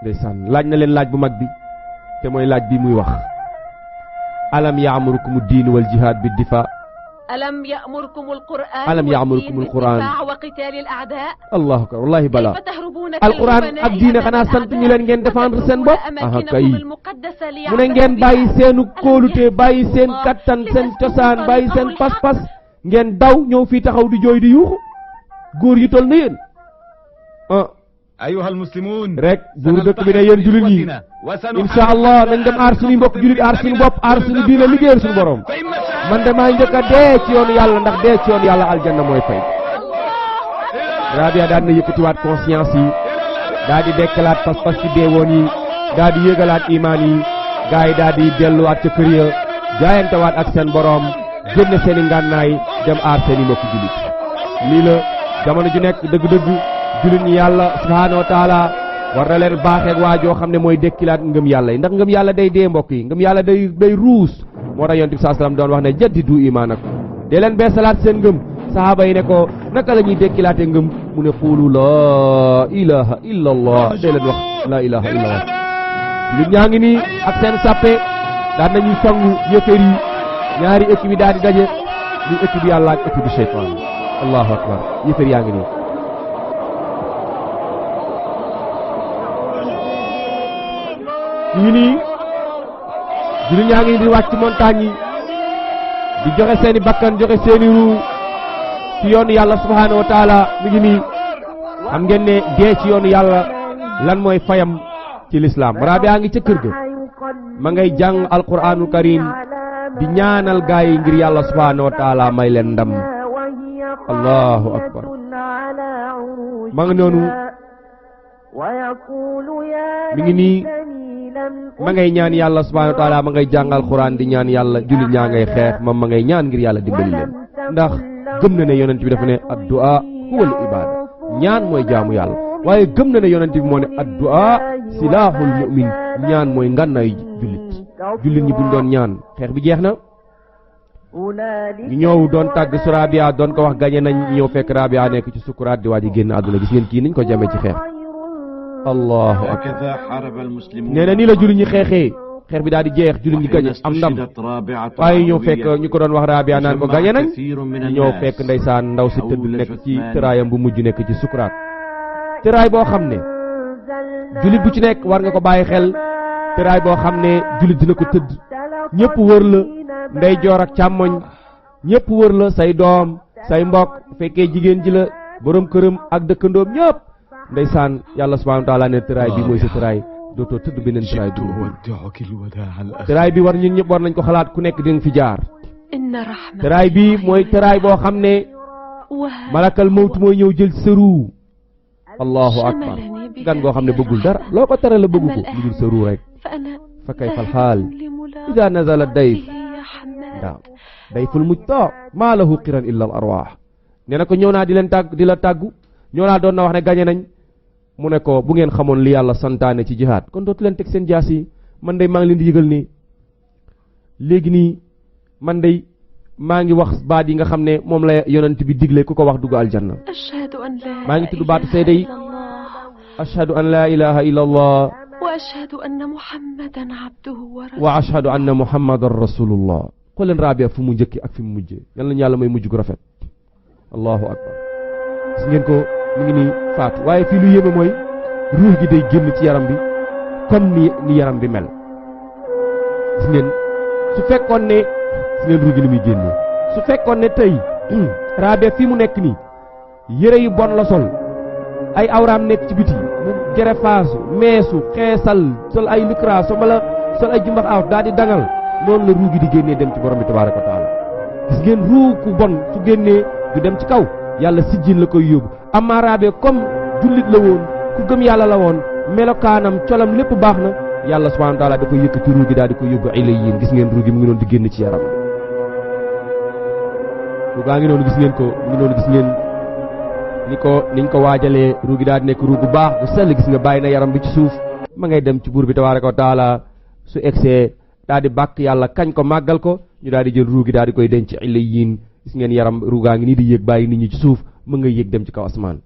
ndeysaan laaj na leen laaj bu mag bi te mooy laaj bi muy wax alam ya'murukum ad-din wal jihad bid difa ألم يأمركم القرآن بالدفاع وقتال الأعداء الله أكبر والله بلا القرآن ak diine xanaa sant ñu leen ngeen défendre seen bopp aha kay mu ne ngeen bàyyi seenu kóolute bàyyi seen kattan seen cosaan bàyyi seen pas-pas ngeen daw ñëw fii taxaw di jooy di yuuxu góor yi toll na yéen أيها المسلمون rek buur dëkk bi ne yéen jullit ñi insha allah nañ dem aar suñu mbokk jullit aar suñu bopp aar suñu diine liggéeyal suñu borom man de maa njëkk a dee ci yoonu yàlla ndax dee ci yoonu yàlla aljanna mooy fay Rabia daal na yëkkatiwaat conscience yi daal di dekkalaat pas-pas ci deewoon yi daal di yëgalaat imaan yi gars yi daal di delluwaat ca kër ya jaayantewaat ak seen borom génne seen i ngànnaay dem aar seen i mbokk jullit lii la jamono ju nekk dëgg-dëgg jullit ñi yàlla subhaanahu wa taala war na leen baaxeeg waa joo xam ne mooy dekkilaat ngëm yàlla yi ndax ngëm yàlla day dee mbokk yi ngëm yàlla day ruus moo tax yonent bi sallallahu alayhi wasallam doon wax ne jaddidu imaanakum dee leen beesalaat seen ngëm sahaaba yi ne ko naka la ñuy dekkilaate ngëm mu ne quulu laa ilaha illa allah dee leen wax laa ilaha illa allah nit ñaa ngi nii ak seen sàppe daan nañuy songu yëfër yi ñaari équipe yi daal di daje ñu équipe yàlla ak équipe shaytaan allahu akbar yëfër yaa ngi nii nii jullit ñaa ngi di wàcc montagne yi di joxe seeni bakkan joxe seeni ruu ci yoonu yàlla subhaanahu wa taala mi ngi nii xam ngeen ne dee ci yoonu yàlla lan mooy fayam ci lislaam Rabia ngi ca kër ga ma ngay jàng alquraanul karim di ñaanal gaay yi ngir yàlla subhaanahu wa taala may leen ndam allahu akbar ma ngi noonu mi ngi nii ma ngay ñaan yàlla subhanahu wa ta'ala ma ngay jàngal Alxuraan di ñaan yàlla jullit ñaa ngay xeex moom ma ngay ñaan ngir yàlla dimbali leen ndax gëm na ne yonent bi dafa ne addu'a huwal ibaada ñaan mooy jaamu yàlla waaye gëm na ne yonent bi moo ne addu'a silaahul mu'min ñaan mooy ngànnaay jullit ñi buñ doon ñaan xeex bi jeex na ñu ñëw doon tàgg su Rabia doon ko wax gañe nañ ñëw fekk Rabia nekk ci sukuraat di waaj a génn àdduna gis ngeen kii niñ ko jamee ci xeex allahu akbar nee na nii la jullit ñi xeexee xeex bi daal di jeex jullit ñi gañe am ndam waaye ñëw fekk ñu ko doon wax Rabia naan ko gañe nañ ñu ñëw fekk ndeysaan ndaw si tëdd nekk ci tëraayam bu mujj nekk ci sukuraat tëraay boo xam ne jullit bu ci nekk war nga ko bàyyi xel tëraay boo xam ne jullit dina ko tëdd ñëpp wër la ndey joor ak càmmoñ ñëpp wër la say doom say mbokk fekkee jigéen ji la borom këram ak dëkkandoom ñëpp ndeysaan yàlla subhanahu wa ta'ala ne tëraay bi mooy sa tëraay dootoo tëdd beneen tëraay bi tëraay bi war ñun ñëpp war nañ ko xalaat ku nekk di nga fi jaar tëraay bi mooy tëraay boo xam ne malakal mawt mooy ñëw jël sa ruu allahu akbar gan goo xam ne bëggul dara loo ko tere la bëggu ko lu dul sa ruu rek fa kayfal xaal ida nazala dayf waaw dayful mujta maa lahu qiran illa al arwaax nee na ko ñëw naa di la tàggu ñoo naa doon na wax ne gañe nañ mu ne ko bu ngeen xamoon li yàlla santaane ci jihaad kon dootu leen teg seen jaas yi man day maa ngi leen di yëgal ni léegi nii man day maa ngi wax baat yi nga xam ne moom la yonent bi digle ku ko wax dugg aljanna أشهد أن لا maa ngi tudd baatu seede yi إله إلا الله ashhadu an la ilaha illa allah وأشهد أن محمدا عبده ورسوله wa ashhadu anna muhammadan rasulullah xool leen Rabia fu mu njëkki ak fi mu mujjee yal nañu yàlla may mujj gu rafet allahu akbar gis ngeen ko mi ngi nii faatu waaye fii lu yéeme mooy ruux gi day génn ci yaram bi comme ni yaram bi mel gis ngeen su fekkoon ne gis ngeen ruux gi ni muy génnee su fekkoon ne tey Rabia fii mu nekk nii yére yu bon la sol ay awraam nekk ci biti mu gerefaasu meesu xeesal sol ay lukra sol ay jumbax aw daal di dangal noonu la ruu gi di génnee dem ci borom bi tabaaraka wa taala gis ngeen ruu ku bon su génnee du dem ci kaw yàlla sijjin la koy yóbbu amma Rabia comme jullit la woon ku gëm yàlla la woon melokaanam colam lépp baax na yàlla subhaanahu wa taala da koy yëkkati ruu gi daal di koy yóbbu ilayyin gis ngeen ruu gi mu ngi noonu di génn ci yaram ruu gaa ngi noonu gis ngeen ko mu ngi noonu gis ngeen niñ ko waajalee ruu gi daal di nekk ruu gu baax bu sell gis nga bàyyi na yaram bi ci suuf ma ngay dem ci buur bi tabaaraka wa taala su egsee daal di bàkk yàlla kañ ko màggal ko ñu daal di jël ruu gi daal di koy denc ilayyin gis ngeen yaram ruu gaa ngi nii di yéeg bàyyi nit ñi ci suuf mu ngay yéeg dem ci kaw asmaan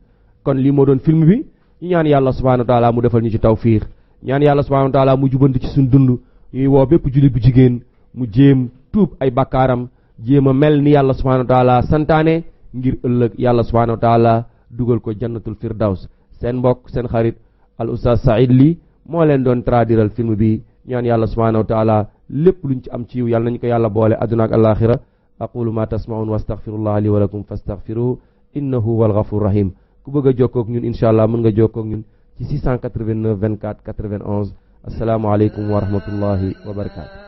kon lii moo doon film bi ñu ñaan yàlla subhaanahu wa taala mu defal ñu ci tawfiix ñaan yàlla subhaanahu wa taala mu jubanti ci suñ dund ñuy woo bépp jullit bu jigéen mu jéem tuub ay bakkaaram jéem a mel ni yàlla subhaanahu wa taala santaane ngir ëllëg yàlla subhaanahu wa taala dugal ko jannatul firdaws seen mbokk seen xarit al oustaz Saïd Ly moo leen doon traduiral film bi ñaan yàlla subhaanahu wa taala lépp luñ ci am ci yiw yàlla nañu ko yàlla boole adduna ak alaxira aqulu ma tasmaun wa astaghfirullah li wa lakum fastaghfiruhu innahu huwal ghafur rahim ku bëgg a jokkoo ak ñun inshallah mën nga jokkoo ak ñun ci 689 24 91 assalaamu alaykum wa rahmatullahi wa barakatuh